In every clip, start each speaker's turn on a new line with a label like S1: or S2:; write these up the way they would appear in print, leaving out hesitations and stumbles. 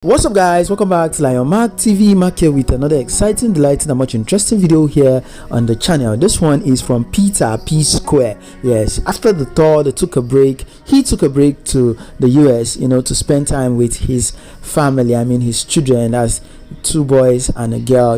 S1: What's up guys, welcome back to Lion Mark TV. Mark here with another exciting, delighting and much interesting video here on the channel. This one is from PeterPsquare. Yes, after the tour they took a break. He took a break to the US, to spend time with his family. I mean his children, as 2 boys and a girl,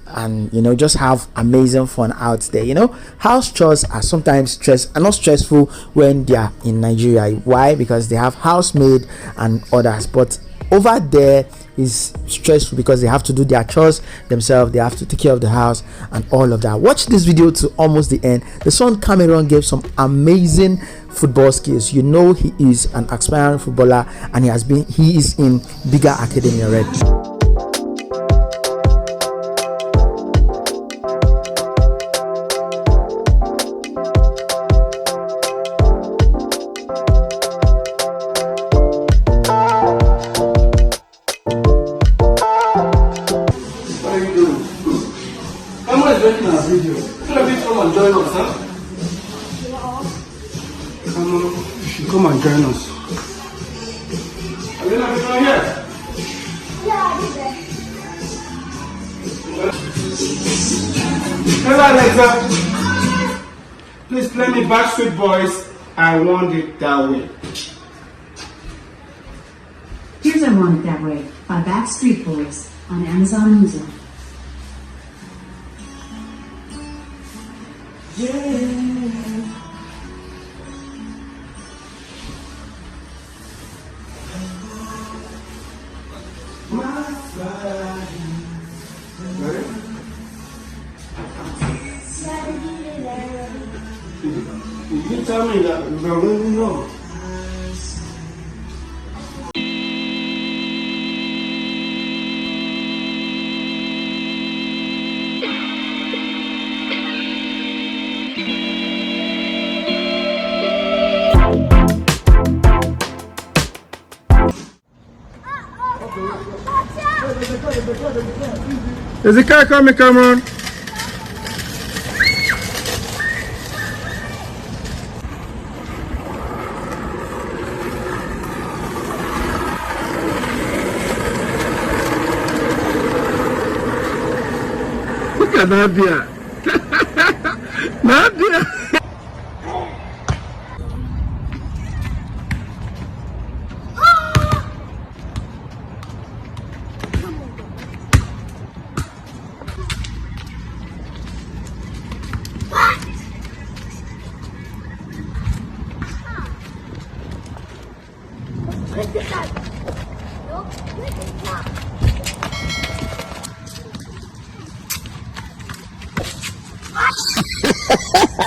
S1: and just have amazing fun out there. House chores are sometimes not stressful when they are in Nigeria. Why? Because they have housemaid and others, but over there is stressful because they have to do their chores themselves. They have to take care of the house and all of that. Watch this video to almost the end. The son Cameron gave some amazing football skills. He is an aspiring footballer and he is in bigger academy already.
S2: Making our video. Please come and join us, huh? Come on, you should come and join us. Are you not here?
S3: Yeah, I'll be there.
S2: Hello, Alexa. Please play me Backstreet Boys. I Want It That Way.
S4: Here's I Want It That Way by Backstreet Boys on Amazon Music.
S2: You tell me that we really know. There's a car coming, come on. Look at Nadia. Nadia.